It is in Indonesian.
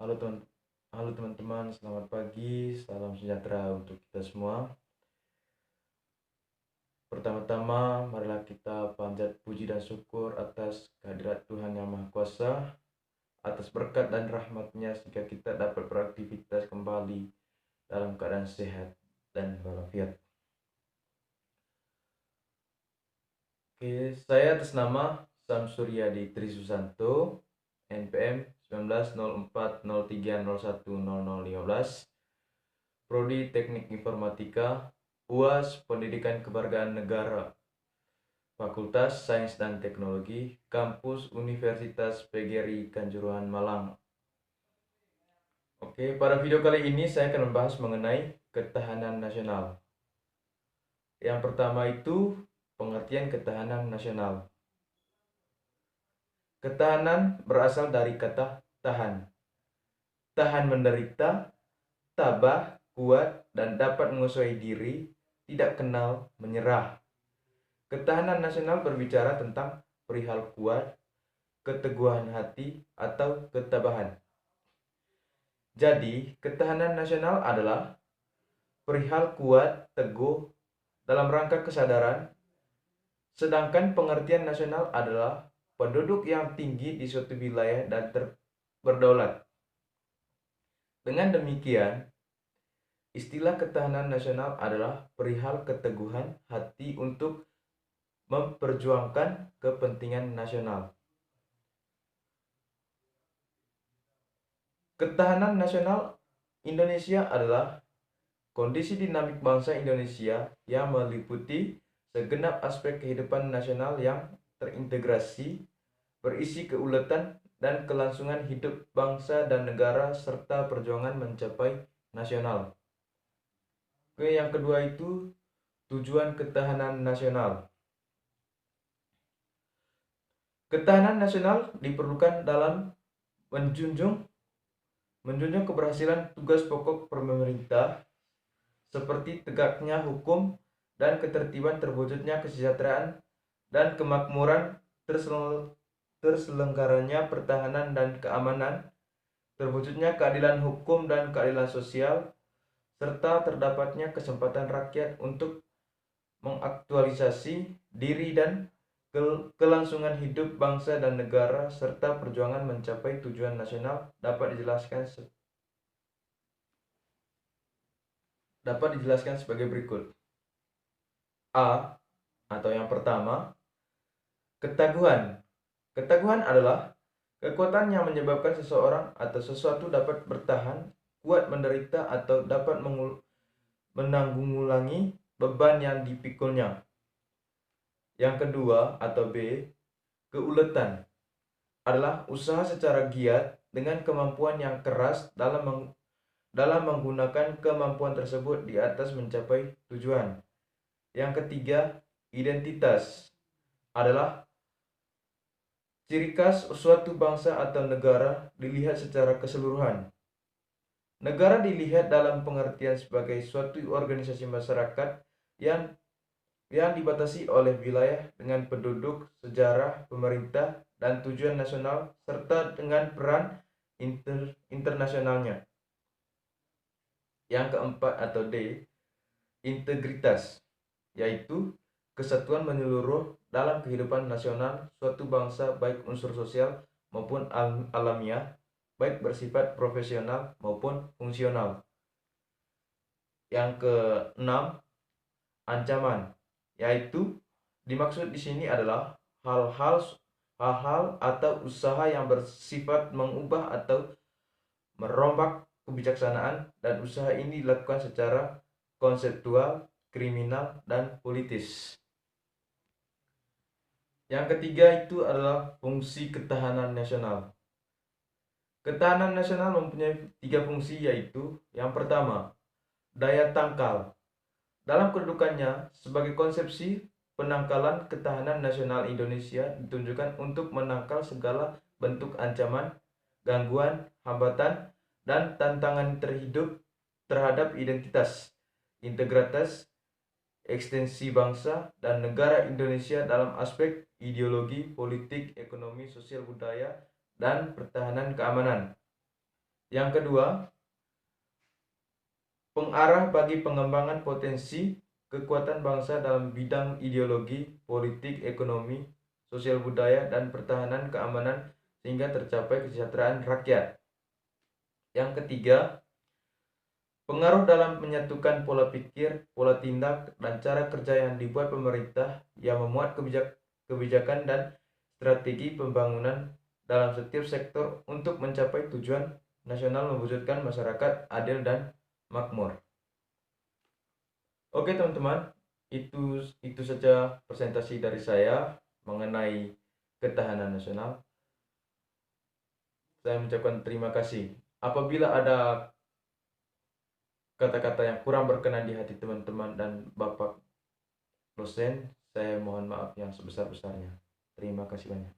Halo teman, halo teman-teman, selamat pagi, salam sejahtera untuk kita semua. Pertama-tama, marilah kita panjat puji dan syukur atas kehadirat Tuhan Yang Maha Kuasa, atas berkat dan rahmat-Nya sehingga kita dapat beraktivitas kembali dalam keadaan sehat dan walafiat. Oke, saya atas nama Samsuryadi Trisusanto, NPM 190403010015, Prodi Teknik Informatika, UAS Pendidikan Kewargaan Negara, Fakultas Sains dan Teknologi, Kampus Universitas PGRI Kanjuruhan Malang. Oke, pada video kali ini saya akan membahas mengenai ketahanan nasional. Yang pertama itu pengertian ketahanan nasional. Ketahanan berasal dari kata tahan. Tahan menderita, tabah, kuat, dan dapat menguasai diri, tidak kenal menyerah. Ketahanan nasional berbicara tentang perihal kuat, keteguhan hati, atau ketabahan. Jadi, ketahanan nasional adalah perihal kuat, teguh, dalam rangka kesadaran, sedangkan pengertian nasional adalah penduduk yang tinggi di suatu wilayah dan berdaulat. Dengan demikian, istilah ketahanan nasional adalah perihal keteguhan hati untuk memperjuangkan kepentingan nasional. Ketahanan nasional Indonesia adalah kondisi dinamik bangsa Indonesia yang meliputi segenap aspek kehidupan nasional yang terintegrasi, berisi keuletan dan kelangsungan hidup bangsa dan negara serta perjuangan mencapai nasional. Oke, yang kedua itu tujuan ketahanan nasional. Ketahanan nasional diperlukan dalam menjunjung keberhasilan tugas pokok pemerintah seperti tegaknya hukum dan ketertiban, terwujudnya kesejahteraan dan kemakmuran, terselenggaranya pertahanan dan keamanan, terwujudnya keadilan hukum dan keadilan sosial, serta terdapatnya kesempatan rakyat untuk mengaktualisasi diri dan kelangsungan hidup bangsa dan negara serta perjuangan mencapai tujuan nasional dapat dijelaskan sebagai berikut. A atau yang pertama, ketaguhan. Ketaguhan adalah kekuatan yang menyebabkan seseorang atau sesuatu dapat bertahan, kuat menderita atau dapat menanggulangi beban yang dipikulnya. Yang kedua atau B, keuletan adalah usaha secara giat dengan kemampuan yang keras dalam menggunakan kemampuan tersebut di atas mencapai tujuan. Yang ketiga, identitas adalah ciri khas suatu bangsa atau negara dilihat secara keseluruhan. Negara dilihat dalam pengertian sebagai suatu organisasi masyarakat yang dibatasi oleh wilayah dengan penduduk, sejarah, pemerintah, dan tujuan nasional, serta dengan peran internasionalnya. Yang keempat atau D, integritas, yaitu kesatuan menyeluruh dalam kehidupan nasional suatu bangsa baik unsur sosial maupun alamiah, baik bersifat profesional maupun fungsional. Yang keenam, ancaman, yaitu dimaksud di sini adalah hal-hal atau usaha yang bersifat mengubah atau merombak kebijaksanaan, dan usaha ini dilakukan secara konseptual, kriminal, dan politis. Yang ketiga itu adalah fungsi ketahanan nasional. Ketahanan nasional mempunyai 3 fungsi, yaitu yang pertama, daya tangkal. Dalam kedudukannya sebagai konsepsi, penangkalan ketahanan nasional Indonesia ditunjukkan untuk menangkal segala bentuk ancaman, gangguan, hambatan, dan tantangan terhadap identitas, integritas, ekstensi bangsa dan negara Indonesia dalam aspek ideologi, politik, ekonomi, sosial, budaya, dan pertahanan keamanan. Yang kedua, pengarah bagi pengembangan potensi kekuatan bangsa dalam bidang ideologi, politik, ekonomi, sosial budaya, dan pertahanan keamanan sehingga tercapai kesejahteraan rakyat. Yang ketiga, pengaruh dalam menyatukan pola pikir, pola tindak, dan cara kerja yang dibuat pemerintah yang memuat kebijakan dan strategi pembangunan dalam setiap sektor untuk mencapai tujuan nasional mewujudkan masyarakat adil dan makmur. Oke teman-teman, itu saja presentasi dari saya mengenai ketahanan nasional. Saya mengucapkan terima kasih. Apabila ada kata-kata yang kurang berkenan di hati teman-teman dan Bapak dosen, saya mohon maaf yang sebesar-besarnya. Terima kasih banyak.